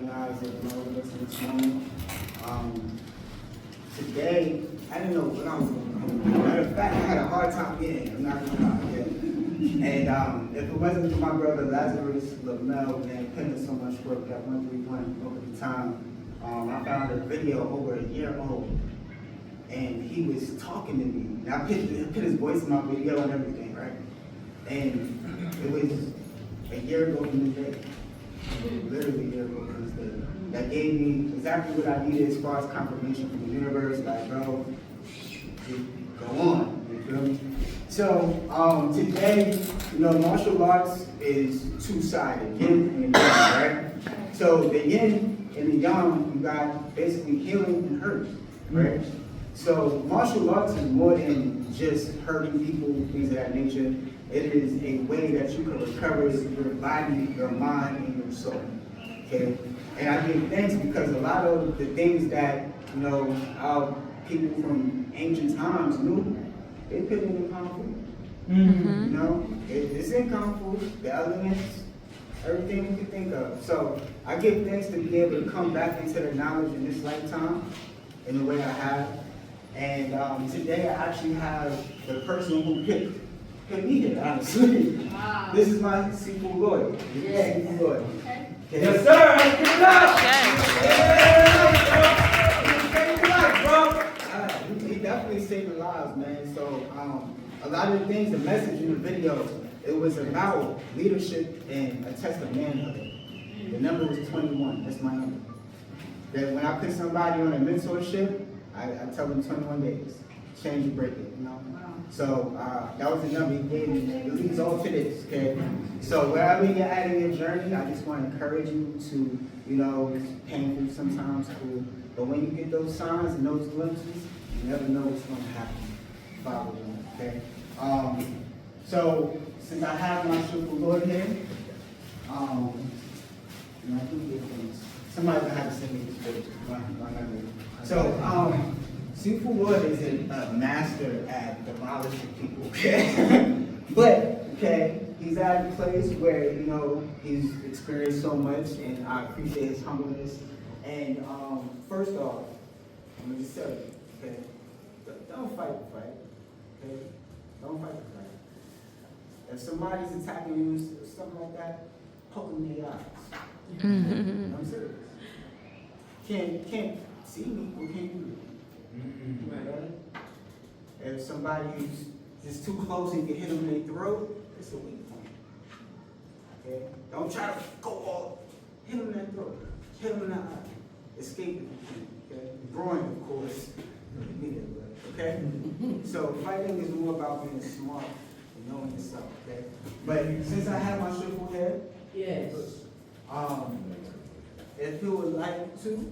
Guys that know listening this morning. Today, I didn't know what I was going to do. Matter of fact, I had a hard time getting it. I'm not going to lie. And if it wasn't for my brother Lazarus LaMel and putting in so much work at 131 over the time, I found a video over a year old. And he was talking to me. And I put his voice in my video and everything, right? And it was a year ago from this day. Literally a year ago from this day. That gave me exactly what I needed as far as confirmation from the universe. Like, bro, go on. You feel me? So today, martial arts is two-sided, yin and yang, right? So the yin and the yang, you got basically healing and hurting, right? So martial arts is more than just hurting people, things of that nature. It is a way that you can recover your body, your mind, and your soul. Okay? And I give thanks because a lot of the things that, our people from ancient times knew, they put it in Kung Fu. Mm-hmm. It's in Kung Fu, the elements, everything you can think of. So I give thanks to be able to come back into the knowledge in this lifetime in the way I have. And today I actually have the person who picked me here, honestly. Wow. This is my Sifu Lord. Yeah. Sifu Lord. Okay. Yes, sir. Give it up. He definitely saved lives, man. So a lot of the things, the message in the video, it was about leadership and a test of manhood. The number was 21. That's my number. That when I put somebody on a mentorship, I tell them 21 days. Change or break it, Wow. So that was the number he gave me. It leads all to this, okay? So wherever you're at in your journey, I just want to encourage you to, it's painful sometimes, cool. But when you get those signs and those glimpses, you never know what's going to happen. Follow them, okay? So since I have my Sifu Lord here, and I do get things. Somebody's going to have to send me this picture. So, Sifu Lord is a master at demolishing people, okay? But, he's at a place where, he's experienced so much, and I appreciate his humbleness. And first off, I'm going to just tell you, okay? Don't fight the fight, okay? Don't fight the fight. If somebody's attacking you, or something like that, poke them in the eyes. I'm serious. Can't see me, what can you do? Right? If somebody's just too close and you can hit them in their throat, it's a weak point. Okay? Don't try to go all, hit them in their throat, hit them in the eye, escape it. Okay? Groin, of course. Okay? So fighting is more about being smart and knowing yourself. Okay? But since I have my Sifu head, yes. If you would like to.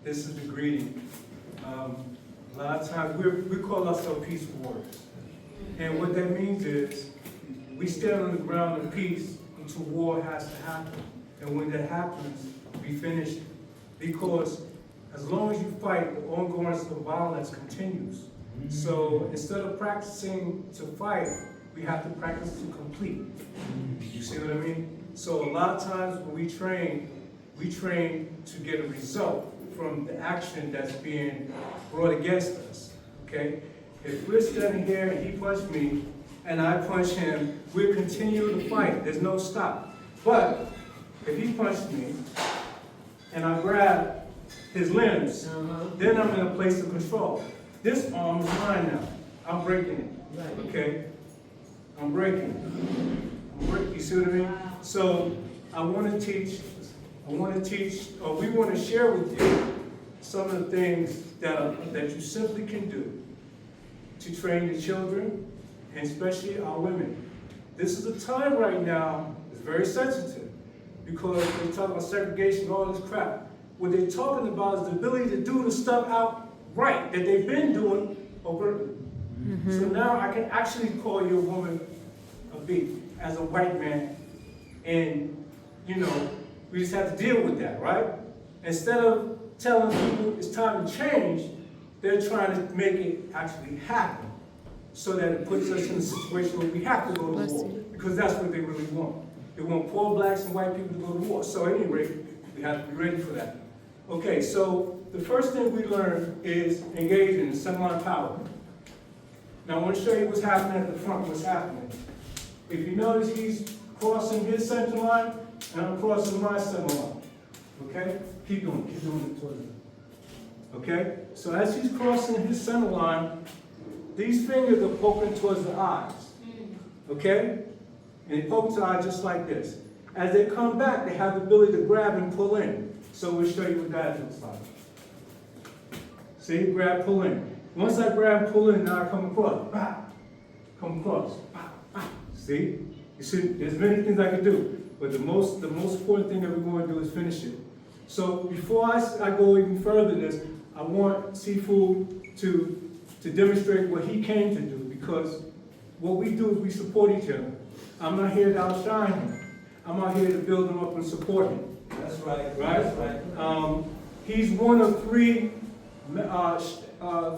This is the greeting. A lot of times we call ourselves peace warriors. And what that means is we stand on the ground of peace until war has to happen. And when that happens, we finish it. Because as long as you fight, the ongoing violence continues. So instead of practicing to fight, we have to practice to complete. You see what I mean? So a lot of times when we train to get a result from the action that's being brought against us, okay? If we're standing here and he punched me and I punch him, we'll continue to fight. There's no stop. But if he punched me and I grab his limbs, then I'm in a place of control. This arm is mine now. I'm breaking it, okay? I'm breaking it. You see what I mean? So I want to teach, or we want to share with you some of the things that you simply can do to train your children, and especially our women. This is a time right now that's very sensitive because they talk about segregation, all this crap. What they're talking about is the ability to do the stuff outright that they've been doing overtly. So now I can actually call your woman a B as a white man, and we just have to deal with that, right? Instead of telling people it's time to change, they're trying to make it actually happen so that it puts us in a situation where we have to go to war because that's what they really want. They want poor blacks and white people to go to war. So at any rate, we have to be ready for that. Okay, so the first thing we learn is engage in semi power. Now I want to show you what's happening at the front, what's happening. If you notice, he's crossing his center line, and I'm crossing my center line. Okay? Keep going it towards him. Okay? So as he's crossing his center line, these fingers are poking towards the eyes. Okay? And they poke to the eye just like this. As they come back, they have the ability to grab and pull in. So we'll show you what that looks like. See? Grab, pull in. Once I grab and pull in, now I come across. Bah! Come across. Bah! Bah! See? You see, there's many things I can do. But the most important thing that we're going to do is finish it. So before I go even further in this, I want Sifu to demonstrate what he came to do, because what we do is we support each other. I'm not here to outshine him. I'm out here to build him up and support him. That's right. Right? That's right. He's one of 3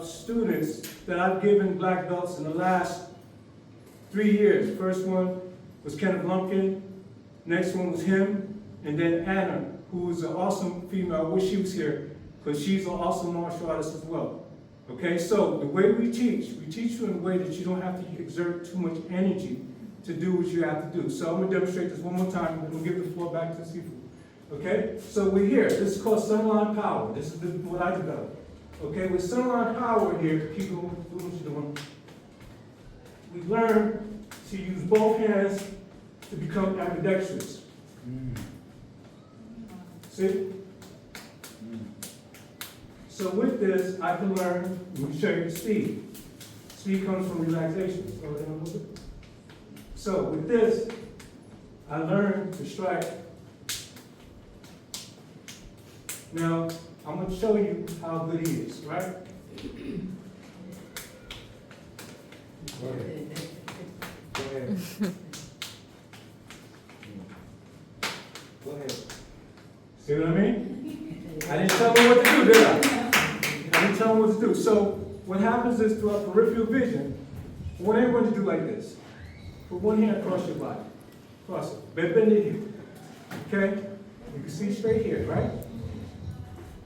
students that I've given black belts in the last 3 years. First one was Kenneth Lumpkin. Next one was him. And then Anna, who is an awesome female. I wish she was here, because she's an awesome martial artist as well. Okay, so the way we teach you in a way that you don't have to exert too much energy to do what you have to do. So I'm going to demonstrate this one more time, and we'll give the floor back to Sifu. Okay, so we're here. This is called Sunline Power. This is what I developed. Okay, with Sunline Power here, keep doing what you're doing. We learn to use both hands to become ambidextrous. See? So with this, I can learn, let me show you the speed. Speed comes from relaxation. Slow down a little bit. So with this, I learned to strike. Now, I'm going to show you how good he is, right? Go ahead. Go ahead. Go ahead. See what I mean? I didn't tell him what to do, did I? I didn't tell him what to do. So what happens is, through our peripheral vision, I want everyone to do like this. Put one hand across your body. Cross it. Bend it here. Okay? You can see straight here, right?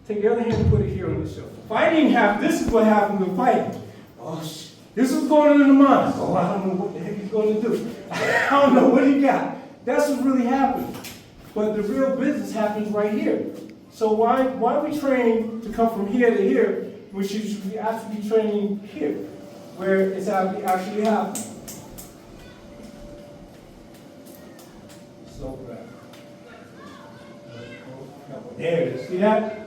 Take the other hand and put it here on the shoulder. Fighting this is what happens in fighting. Oh, shit. This is going on in the mind. Oh, I don't know what the heck he's going to do. I don't know what he got. That's what really happened. But the real business happens right here. So why we train to come from here to here, we should be actually be training here, where it's actually happening. Slow grab. There it is. See that?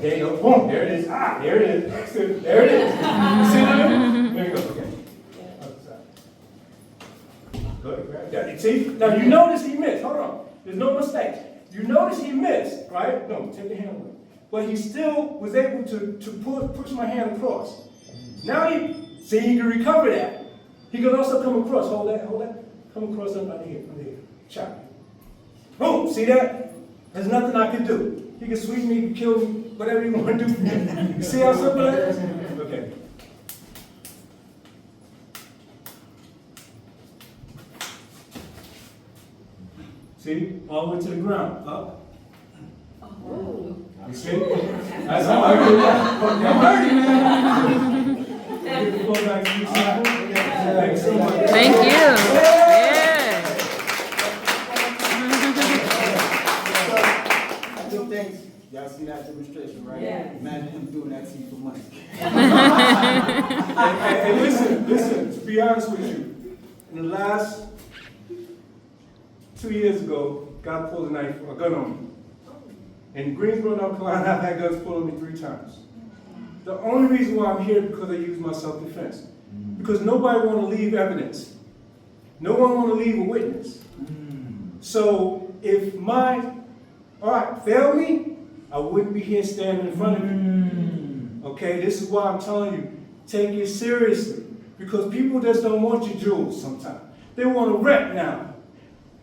There you go. Boom. There it is. Ah, there it is. There it is. You see that? There you go. Okay. Other side. Good. Grab that. See? Now you notice he missed. Hold on. There's no mistake. You notice he missed, right? No, take your hand away. But he still was able to push my hand across. Now he can recover that. He can also come across. Hold that. Come across under here. Chop. Boom. See that? There's nothing I can do. He can sweep me, he can kill me, whatever you want to do. You see how simple that is? Okay. See? All the way to the ground. Up. Oh. You see? That's how I do that. I'm hurting, man. Give the floor back to you, Sifu. Thanks so much. Thank you. Yeah. Good things. Y'all see that demonstration, right? Yeah. Imagine him doing that to you for money. And listen, to be honest with you, in the last 2 years ago, God pulled a gun on me. In Greensboro, North Carolina, I've had guns pulled on me 3 times. The only reason why I'm here is because I use my self-defense. Because nobody want to leave evidence. No one want to leave a witness. So if fail me, I wouldn't be here standing in front of you. Okay, this is why I'm telling you, take it seriously. Because people just don't want your jewels sometimes. They want to wreck now.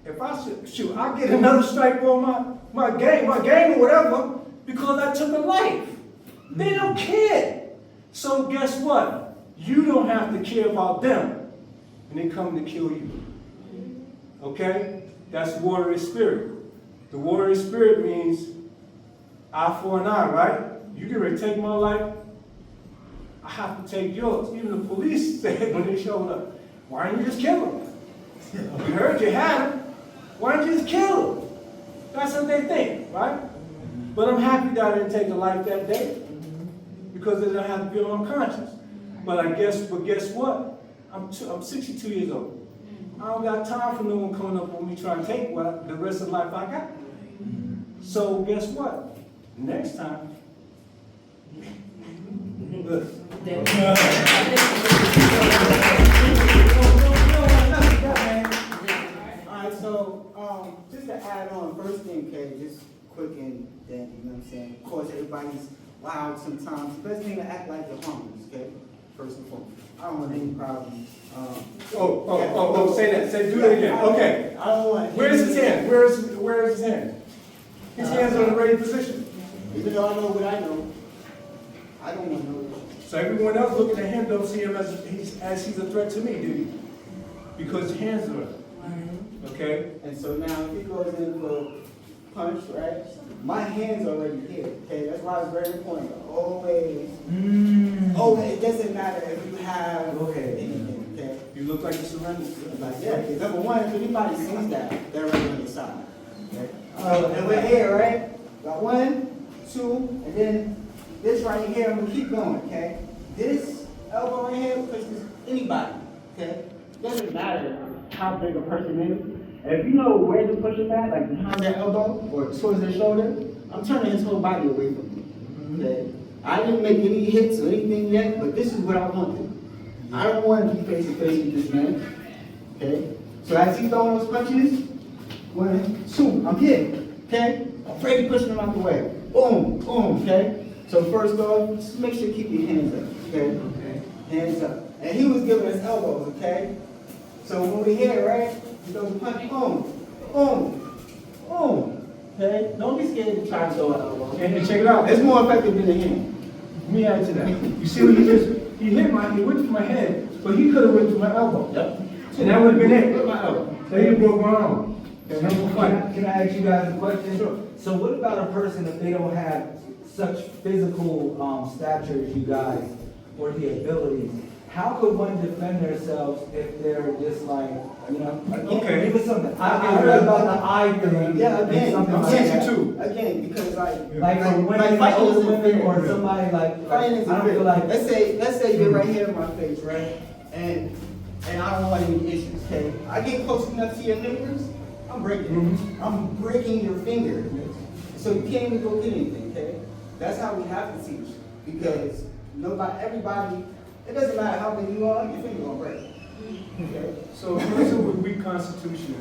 If I get another strike on my game or whatever, because I took a life. They don't care. So guess what? You don't have to care about them when they come to kill you. Okay? That's warrior spirit. The warrior spirit means eye for an eye, right? You get ready to take my life, I have to take yours. Even the police said when they showed up, why didn't you just kill him? We heard you had him. Why didn't you just kill him? That's what they think, right? But I'm happy that I didn't take a life that day because they don't have to feel unconscious. But guess what? I'm 62 years old. I don't got time for no one coming up on me trying to take the rest of life I got. So guess what? Next time, look. Alright, so just to add on, first thing, okay, just quick and then, you know what I'm saying? Of course, everybody's wild sometimes. Best thing to act like you're harmless, okay? First and foremost. I don't want any problems. Say that. Do that again. Okay. I don't want. Where's his hand? Where is his hand? His hand's on the ready position. Even though I know what I know, I don't want to know. So everyone else looking at him don't see him as he's a threat to me, do you? Because his hands are up. Okay? And so now if he goes in for punch, right? My hand's already here. Okay, that's why it's very important. Always. It doesn't matter if you have anything. Okay. You look like you surrendered. Like, yeah, because number one, if anybody sees that, they're right on your side. Okay. And we're here, right? Got 1, 2, and then this right here. I'm gonna keep going. Okay. This elbow right here pushes anybody. Okay. Doesn't matter how big a person is. If you know where to push him at, like behind their elbow or towards their shoulder, I'm turning his whole body away from you. Okay? I didn't make any hits or anything yet, but this is what I want to do. I don't want to be face to face with this man. Okay? So as he's throwing those punches, 1, 2, I'm here. Okay? I'm ready pushing him out the way. Boom, boom, okay? So first off, just make sure you keep your hands up. Okay? Hands up. And he was giving us elbows, okay? So when we're here, right? He throws a punch, boom, boom, boom. Okay? Don't be scared to try to throw an elbow. And check it out. It's more effective than the hand. Let me add to that. You see what he went to my head, but he could have went to my elbow. Yep. And that would have been it. With my elbow. Then he broke my arm. And then we'll fight. Can I ask you guys a question? Sure. So what about a person if they don't have such physical stature as you guys or the abilities? How could one defend themselves if they're just like, you know, Okay. give us something. I heard about the eye thing. Yeah, and again, something I'm like saying that. too. Again, because Like for women, like fighting older isn't women, fair. or somebody like Fighting I is don't fair. feel like. Let's say you're right here in my face, right? And I don't want any issues, okay? I get close enough to your fingers, I'm breaking. I'm breaking your finger. So you can't even go get anything, okay? That's how we have to teach. Because everybody, it doesn't matter how big you are, your finger gonna break. Okay? So here's a weak constitution,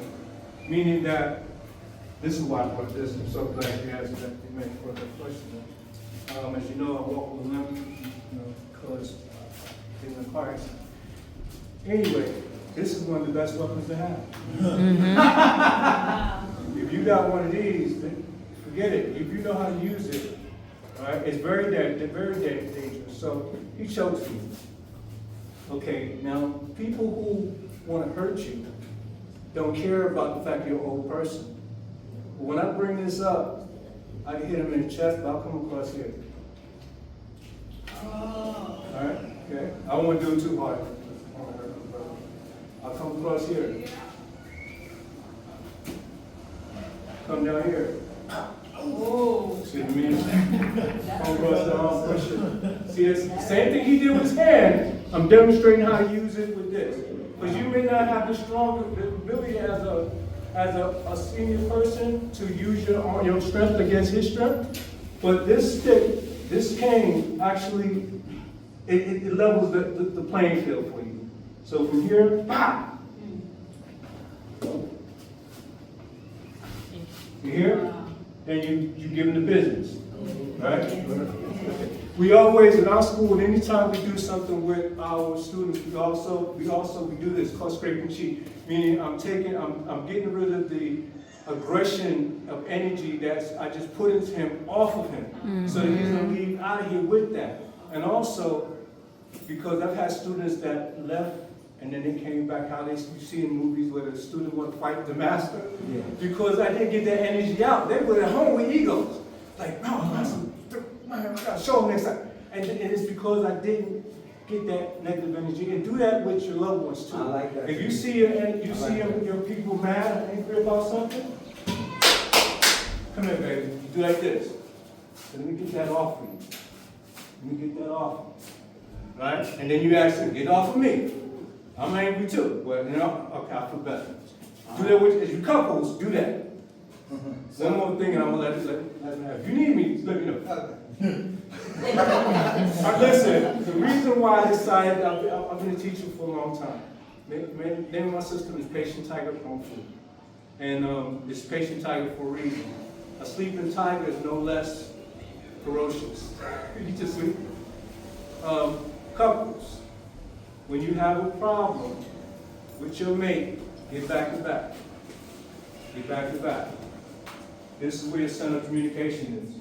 meaning that this is why I brought this. I'm so glad you asked that. You made for the question. As you know, I walk with a limp, because in the car accident. Anyway, this is one of the best weapons to have. If you got one of these, then forget it. If you know how to use it, right? It's very dangerous. So he chokes me. Okay, now people who want to hurt you don't care about the fact you're an old person. But when I bring this up, I can hit him in the chest, but I'll come across here. All right, okay? I won't do it too hard. I'll come across here. Come down here. Oh, see what I mean? Come across the arm, push it. See, it's the same thing he did with his hand. I'm demonstrating how to use it with this. Because you may not have the strong ability as a senior person to use your strength against his strength. But this stick, this cane, actually, it levels the playing field for you. So from here, pop! You hear? Then you give them the business, right? We always, in our school, anytime we do something with our students, we do this called scraping cheek, meaning I'm getting rid of the aggression of energy that I just put into him off of him, so that he's gonna leave out of here with that. And also, because I've had students that left and then they came back how you see in movies where the student want to fight the master. Yeah. Because I didn't get that energy out. They were at home with egos. Like, no, I gotta show them next time. And it's because I didn't get that negative energy. And do that with your loved ones too. I like that. If you see your people mad or angry about something, come here, baby. You do like this. So let me get that off of you. Let me get that off. Right? And then you ask them, get off of me. I'm angry too. Well, you know, okay, I feel better. Do that with as you couples, do that. One more thing, and I'm gonna let it have. If you need me, let me know. Listen, the reason why I decided, I've been a teacher for a long time. Name of my system is Patient Tiger Kung Fu. And it's Patient Tiger for a reason. A sleeping tiger is no less ferocious. You just sleep. Couples, when you have a problem with your mate, get back to back. Get back to back. This is where your center of communication is.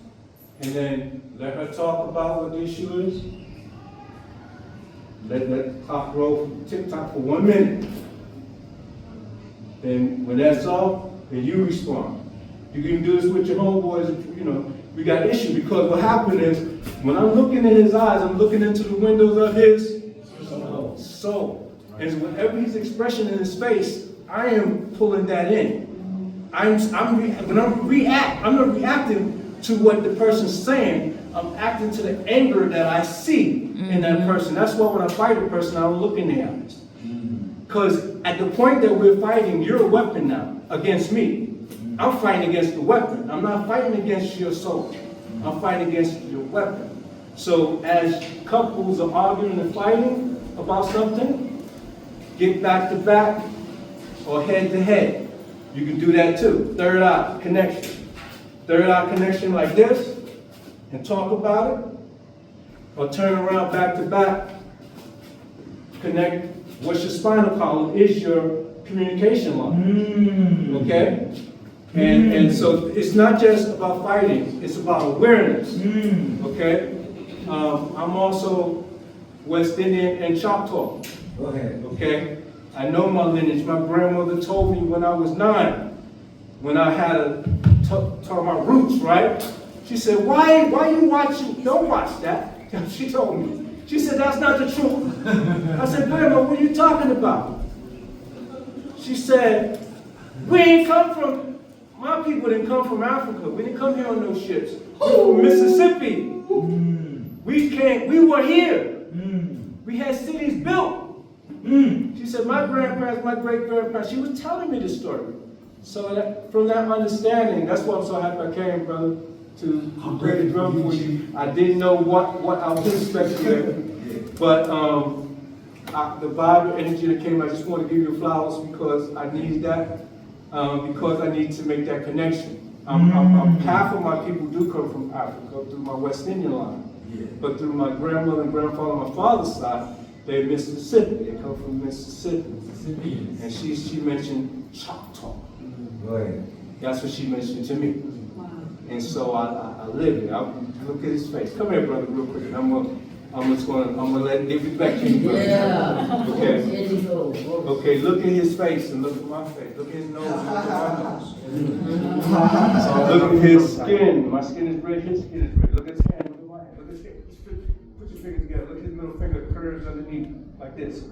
And then let her talk about what the issue is. Let the clock roll from tick-tock for 1 minute. Then when that's all, then you respond. You can do this with your homeboys, you know, we got issue because what happened is, when I'm looking in his eyes, I'm looking into the windows of his soul. And whenever he's expression in his face, I am pulling that in. I'm not reacting to what the person's saying. I'm acting to the anger that I see in that person. That's why when I fight a person, I don't look in their eyes. Because at the point that we're fighting, you're a weapon now against me. I'm fighting against the weapon. I'm not fighting against your soul. I'm fighting against your weapon. So as couples are arguing and fighting about something, get back to back or head to head. You can do that too. Third eye connection. Third eye connection like this and talk about it. Or turn around back to back. Connect. What's your spinal column is your communication line. Okay? And so it's not just about fighting, it's about awareness. Okay? I'm also West Indian and Choctaw. Go ahead. Okay? I know my lineage. My grandmother told me when I was 9, when I had to talk about roots, right? She said, why you watching? Don't watch that. She told me. She said, that's not the truth. I said, Grandma, what are you talking about? She said, my people didn't come from Africa. We didn't come here on no ships. We were from Mississippi. We were here. We had cities built. She said, my grandparents, my great-grandparents, she was telling me this story. So from that understanding, that's why I'm so happy I came, brother, to play the drum for you. I didn't know what I was expecting there. But the Bible energy that came, I just want to give you flowers because I need that. Because I need to make that connection. Half of my people do come from Africa through my West Indian line. But through my grandmother and grandfather on my father's side, they're Mississippi. They come from Mississippi. And she mentioned Choctaw. That's what she mentioned to me. And so I live it. Look at his face. Come here, brother, real quick. I'm gonna let it give it back to you, brother. Yeah. Okay. Okay, look at his face and look at my face. Look at his nose and look at my nose. Look at his skin. My skin is red, his skin is red. Look at his hand, look at my hand. Look at his hand. Put your fingers together. Look at his middle finger curves underneath like this.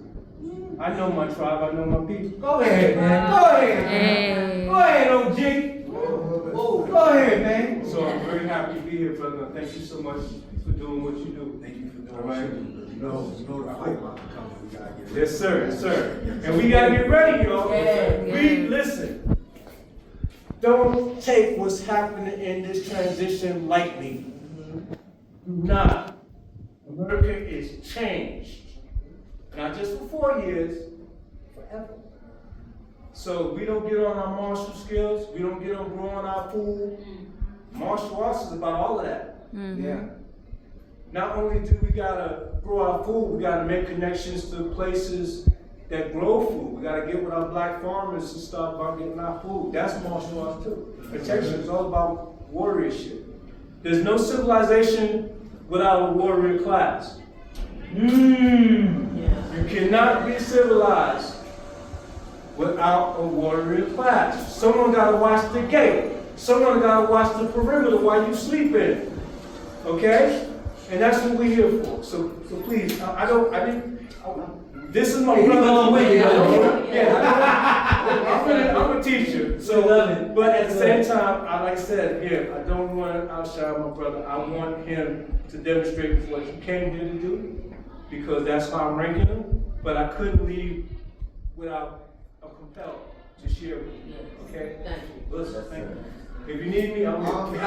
I know my tribe, I know my people. Go ahead, man. Go ahead. Hey. Go ahead, OG. Go ahead, man. So I'm very happy to be here, brother. Thank you so much for doing what you do. Thank you for doing All right. You know the fight about to come. We gotta get ready. Yes, sir. Yes, sir. And we gotta get ready, y'all. We listen. Don't take what's happening in this transition lightly. Do not. America is changed. Not just for 4 years, forever. So we don't get on our martial skills. We don't get on growing our food. Martial arts is about all of that. Yeah. Not only do we gotta grow our food, we gotta make connections to places that grow food. We gotta get with our black farmers and start about getting our food. That's martial arts too. Protection is all about warriorship. There's no civilization without a warrior class. You cannot be civilized without a warrior class. Someone got to watch the gate. Someone got to watch the perimeter while you sleep in. Okay? And that's what we're here for. So please, this is my brother. I'm a teacher. So, but at the same time, like I said, here, I don't want to outshine my brother. I want him to demonstrate what he came here to do, because that's how I'm ranking him. But I couldn't leave without a compelled to share with you. Okay? Thank you. Listen, thank you. If you need me, I'm here.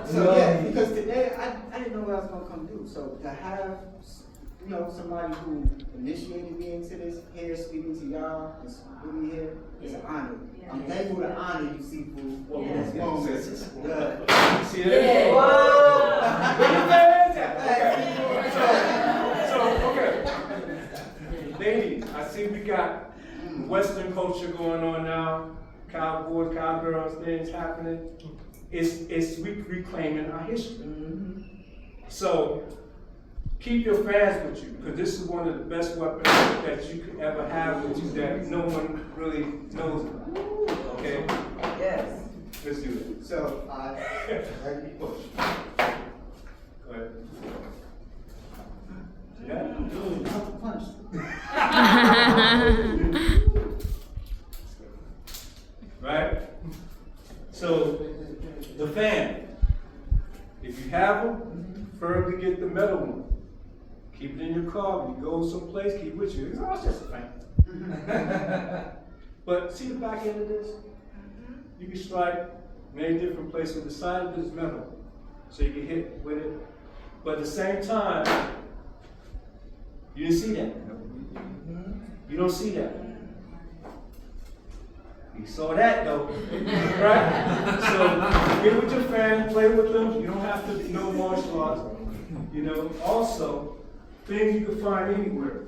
So yeah, because today I didn't know what I was gonna come do. So to have, you know, somebody who initiated me into this here, speaking to y'all, is really here, is an honor. I'm thankful to honor you, Sifu, for this moment. See that? Okay. Ladies, I see we got Western culture going on now. Cowboys, cowgirls, things happening. It's reclaiming our history. So keep your fans with you, because this is one of the best weapons that you could ever have with you that no one really knows about. Okay? Yes. Let's do it. So Go ahead. Yeah? punch. Right? So, the fan, if you have them, preferably get the metal one. Keep it in your car. When you go someplace, keep it with you. It's just a fan. But see the back end of this? You can strike many different places. The side of it is metal, so you can hit with it. But at the same time, you didn't see that. You don't see that. You saw that though, right? So get with your fan, play with them. You don't have to know martial arts. You know, also, things you can find anywhere.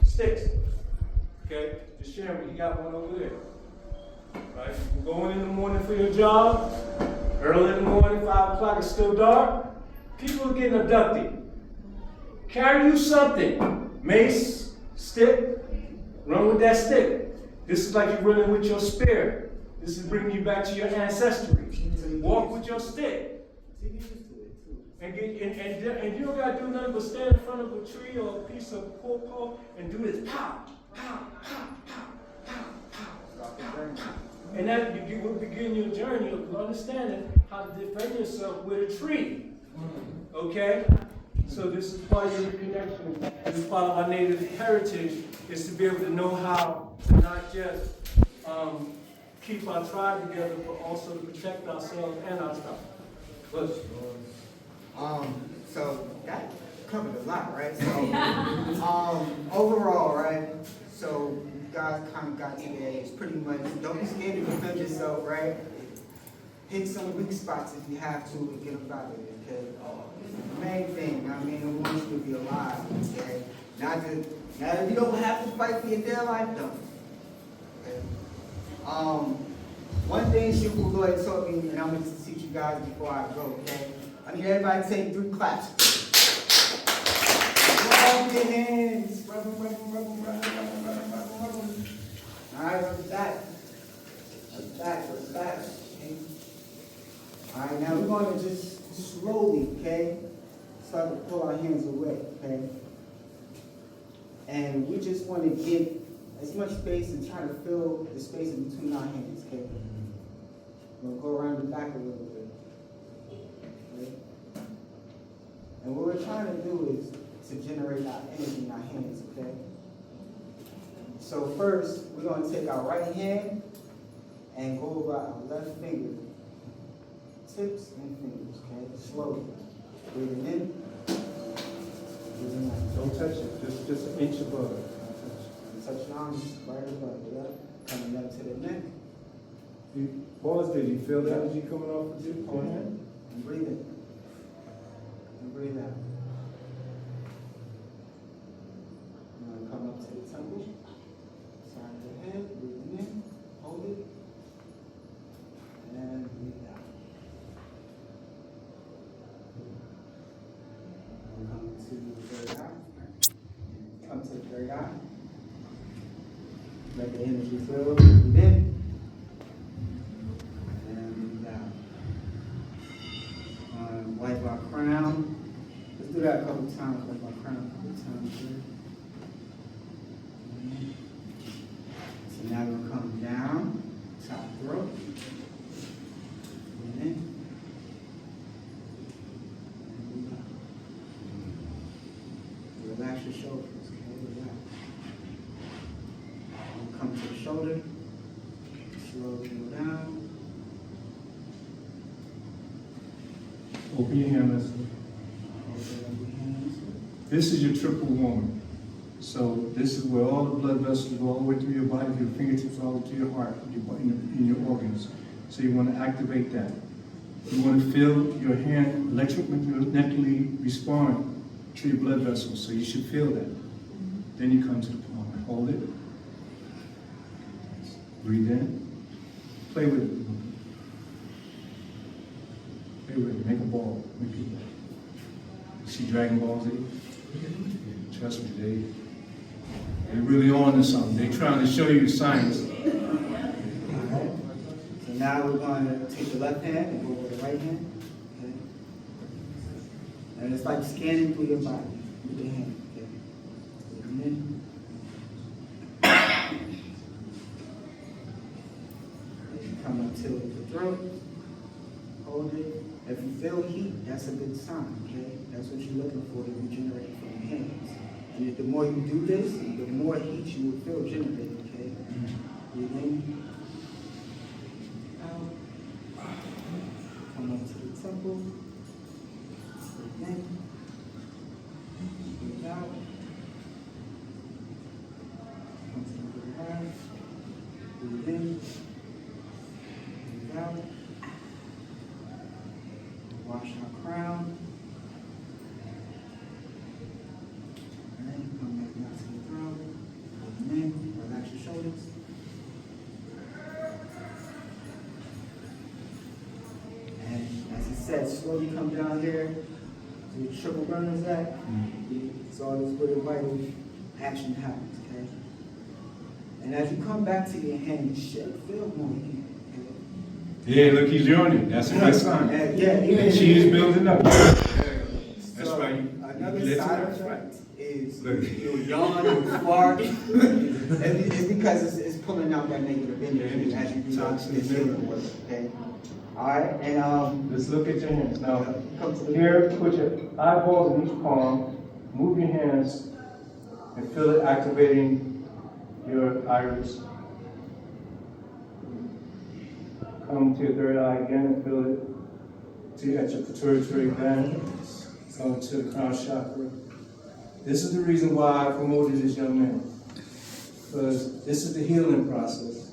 Sticks. Okay? Just share me. You got one over there. Right? You're going in the morning for your job. Early in the morning, 5 o'clock, it's still dark. People are getting abducted. Carry you something. Mace, stick. Run with that stick. This is like you're running with your spear. This is bringing you back to your ancestry. Walk with your stick. And you don't gotta do nothing but stand in front of a tree or a piece of pawpaw and do this pow, pow, pow, pow, pow, pow. And that you will begin your journey of understanding how to defend yourself with a tree. Okay? So this is part of your connection. This is part of our native heritage, is to be able to know how to not just keep our tribe together, but also to protect ourselves and our stuff. So that covered a lot, right? So, overall, right? So you guys kind of got today. It's pretty much, don't be scared to defend yourself, right? Hit some weak spots if you have to and get them out of it, okay? The main thing, I mean, I want you to be alive, okay? Now if you don't have to fight for your dear life, don't. Okay? One thing Sifu Lloyd taught me, and I'm going to teach you guys before I go, okay? I need everybody to take 3 claps. Rub your hands. Rub them. All right, rub back. Rub back. Okay? All right, now we're going to just slowly, okay, start to pull our hands away, okay? And we just want to get as much space and try to fill the space in between our hands, okay? We'll go around the back a little bit. Okay? And what we're trying to do is to generate our energy in our hands, okay? So first, we're going to take our right hand and go over our left finger. Tips and fingers, okay? Slowly. Breathing in. Breathing out. Don't touch it, just an inch above it. Touch your arms right above, yeah? Coming up to the neck. Pause there, you feel the energy coming off of you? And breathe in. And breathe out. You're going to come up to the temple. Side of the head, breathing in. Hold it. And breathe out. Come to Let the energy flow. Breathe in. And breathe out. Wipe our crown. Let's do that a couple times. Wipe our crown a couple times here. So now we'll come down, top throat. Breathe in. And breathe out. Relax your shoulders. Okay, relax. We'll come to the shoulder. Slowly go down. Open your hand, Leslie. Open up your hands. This is your triple woman. So this is where all the blood vessels go all the way through your body, your fingertips all the way to your heart, in your organs. So you want to activate that. You want to feel your hand electromagnetically respond to your blood vessels. So you should feel that. Then you come to the palm. Hold it. Breathe in. Play with it. Play with it. Make a ball. Make it. You see Dragon Ball Z? Trust me, they're really on to something. They're trying to show you science. Alright. So now we're going to take the left hand and go over the right hand. Okay. And it's like scanning through your body with your hand. Okay. Breathe in. And come up to the throat. Hold it. If you feel heat, that's a good sign. Okay. That's what you're looking for to regenerate from your hands. And if the more you do this, the more heat you will feel generated, okay? Breathe in. Out. Come up to the temple. Breathe in. Breathe out. Come to the good hand. Breathe in. Breathe out. Wash our crown. Come back down to the throne. Breathe in. Relax your shoulders. And as he said, slowly come down here to the triple burners act. It's always where the vital action happens, okay? And as you come back to your hand, you should feel more heat. Yeah, look, he's yawning. That's a good sign. Yeah, And she is building up. That's So, right. Another Let's side do that. effect is Look. you'll yawn and fart. It's because it's pulling out that negative energy as you relax this okay? Alright, and Let's look at your hands. Now, come to the here, put your eyeballs in each palm, move your hands, and feel it activating your iris. Come to your third eye again and feel it at your pituitary gland. Come to the crown chakra. This is the reason why I promoted this young man. Because this is the healing process.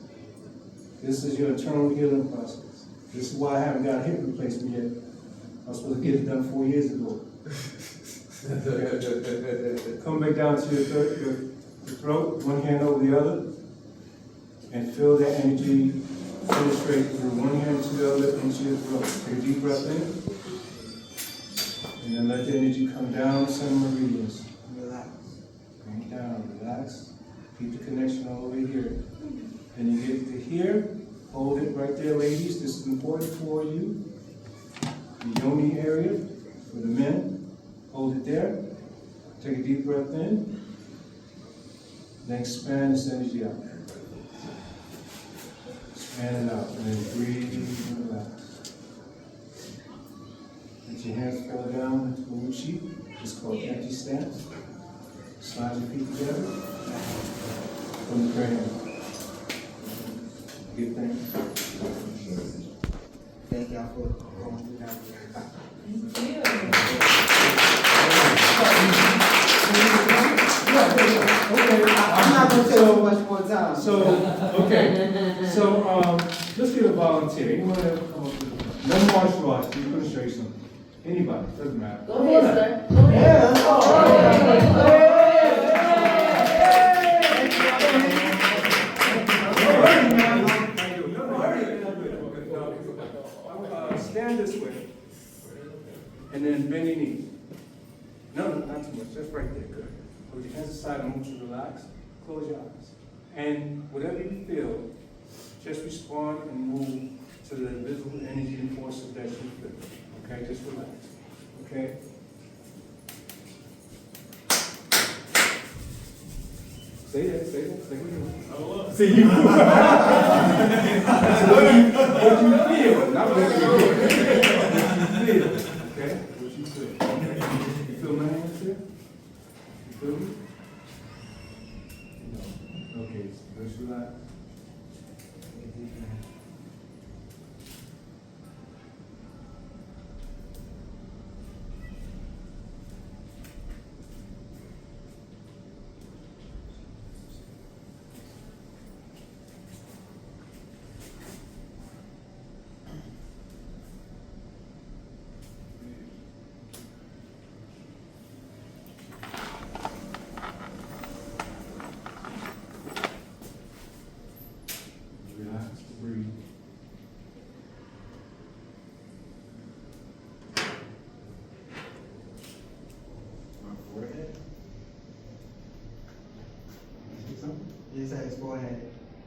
This is your internal healing process. This is why I haven't got a hip replacement yet. I was supposed to get it done 4 years ago. Come back down to your throat, one hand over the other, and feel that energy penetrate through one hand to the other into your throat. Take a deep breath in, and then let the energy come down some meridians. relax. Bring it down, relax. Keep the connection all the way here. Then you get to here, hold it right there, ladies. This is important for you. The yoni area for the men. Hold it there. Take a deep breath in. Then expand this energy out. Expand it out. And then breathe and relax. Let your hands fall down into the wood sheet. It's called empty stance. Slide your feet together. From the prayer hand. Give thanks. Thank y'all for going through that. I'm not gonna take so much more time. Let's get a volunteer. Anyone ever come up with no martial arts? We're gonna show you something. Anybody, doesn't matter. Go ahead, sir. Go ahead. Yeah, let's go. Stand this way. And then bend your knees. No, not too much. Just right there. Good. Hold your hands aside. I want you to relax. Close your eyes. And whatever you feel, just respond and move to the invisible energy and forces that you feel. Okay, just relax. Okay? Say that, say what you're doing. See you. What you feel, not what you feel. Okay? What you feel. Okay? You feel my hands here? You feel me? No. Okay, so just relax. Relax, breathe. My forehead? See something? Yes, I his forehead.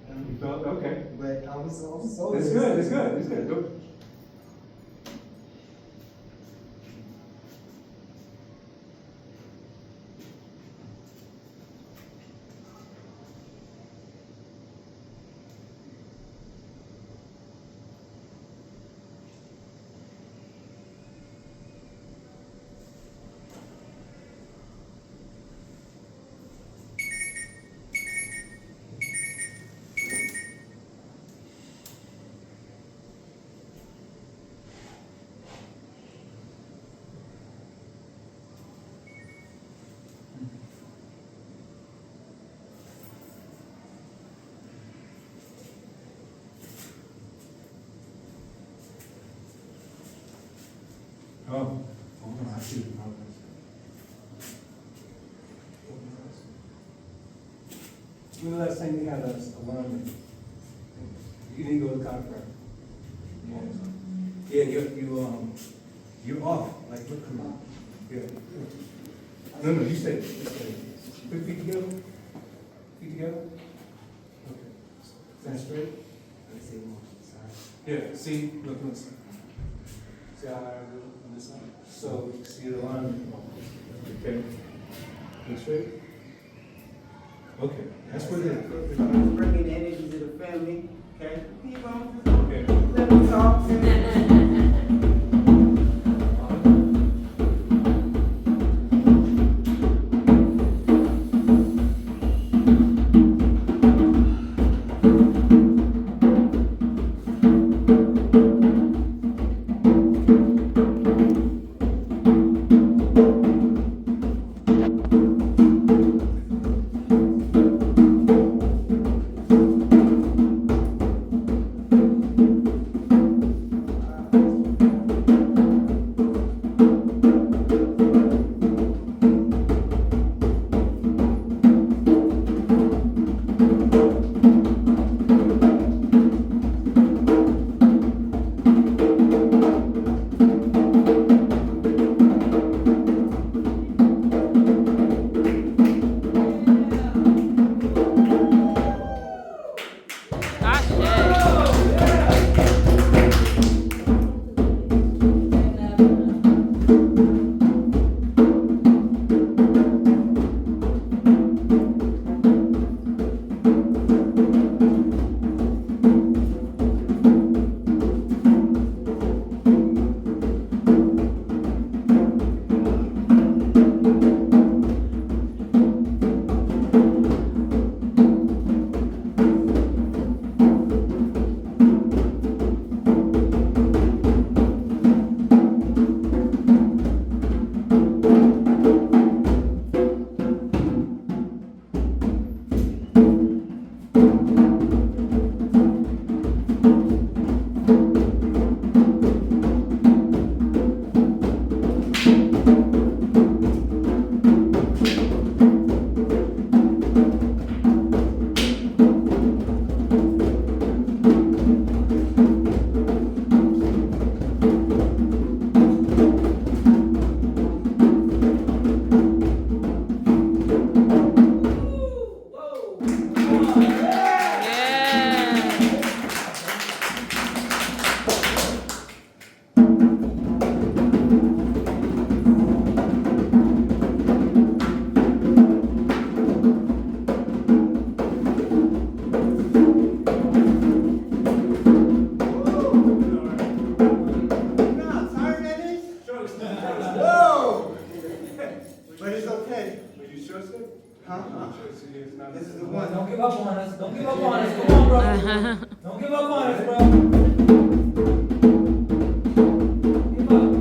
You felt, okay. But I was so. It's good, it's good, it's good. Go. Oh, I see. When the last time you had a alarm? You didn't go to the chiropractor? Yeah, you're off, like, look, come on. Yeah. No, you stay. Put feet together? Feet together? Okay. Stand straight? Yeah, see, look, listen. See how I do on this side? So, you see the line? Okay. Look straight? Okay, that's what it is. Bringing energy to the family, okay? Keep on. Okay. Let me talk. give up on us. Don't give up on us. Come on, bro. Don't give up on us, bro. Give up.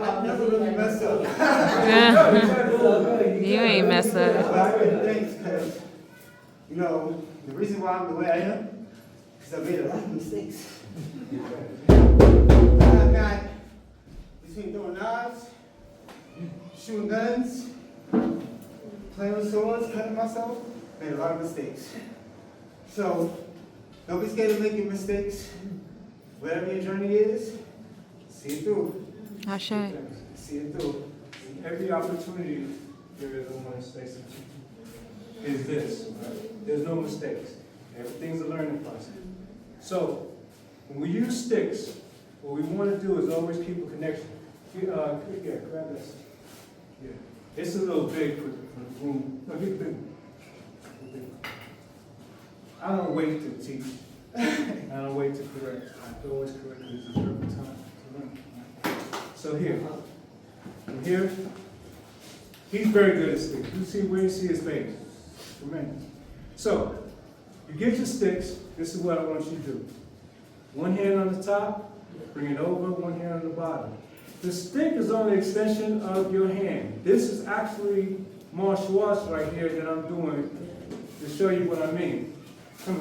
I've never really messed up. You ain't mess But up. I really thanks because, you know, the reason why I'm the way I am, because I made a lot of mistakes. I got between throwing knives, shooting guns, playing with swords, cutting myself, made a lot of mistakes. So, don't be scared of making mistakes. Whatever your journey is, see it through. Ashe. See it through. Every opportunity there is, I want to say something, is this, right? There's no mistakes. Everything's a learning process. So, when we use sticks, what we want to do is always keep a connection. Yeah, grab this. Yeah. It's a little big for the room. No, get the big one. Get the big one. I don't wait to teach. I don't wait to correct. I always correct because it's a perfect time to learn. So here, from here, he's very good at sticks. You see where you see his face. Tremendous. So, you get your sticks. This is what I want you to do. One hand on the top, bring it over, one hand on the bottom. The stick is only an extension of your hand. This is actually martial arts right here that I'm doing to show you what I mean. Come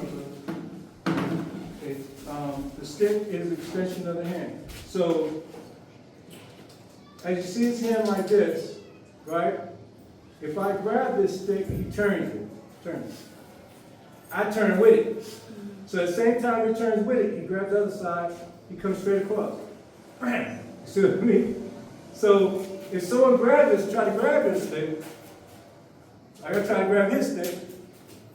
on, the stick is an extension of the hand. So, as you see his hand like this, right? If I grab this stick, he turns it. Turns it. I turn with it. So at the same time he turns with it, he grabs the other side, he comes straight across. Bam! See what I mean? So if someone grabs this, try to grab this stick, I gotta try to grab his stick.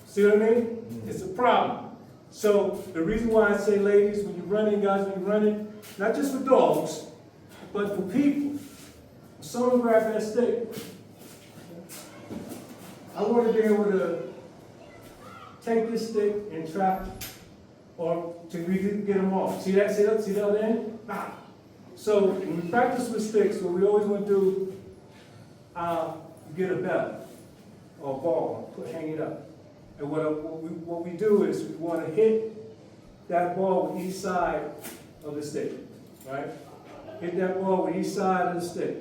See what I mean? It's a problem. So the reason why I say, ladies, when you're running, guys, when you're running, not just for dogs, but for people. When someone grabs that stick, I want to be able to take this stick and trap, or to get them off. See that? See that? See that end? Ah. So when we practice with sticks, what we always want to do, get a belt or a ball, hang it up. And what we do is we want to hit that ball with each side of the stick, right? Hit that ball with each side of the stick.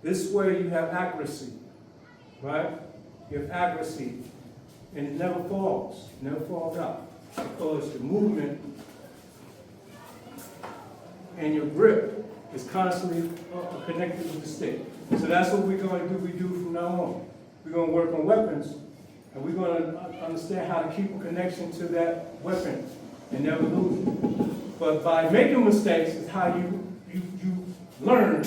This way you have accuracy, right? You have accuracy, and it never falls out. Because the movement and your grip is constantly connected with the stick. So that's what we're going to do from now on. We're going to work on weapons, and we're going to understand how to keep a connection to that weapon and never lose it. But by making mistakes is how you learn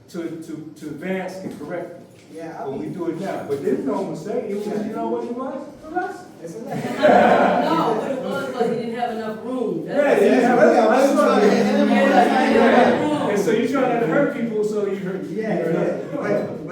to advance and correct it. Yeah, But we do it now. But there's no mistake. It was, you know what it was? A lesson. it's a lesson. No, what it was he didn't have enough room. Yeah, that's right. Yeah. And so you're trying not to hurt people, so you hurt. Yeah. But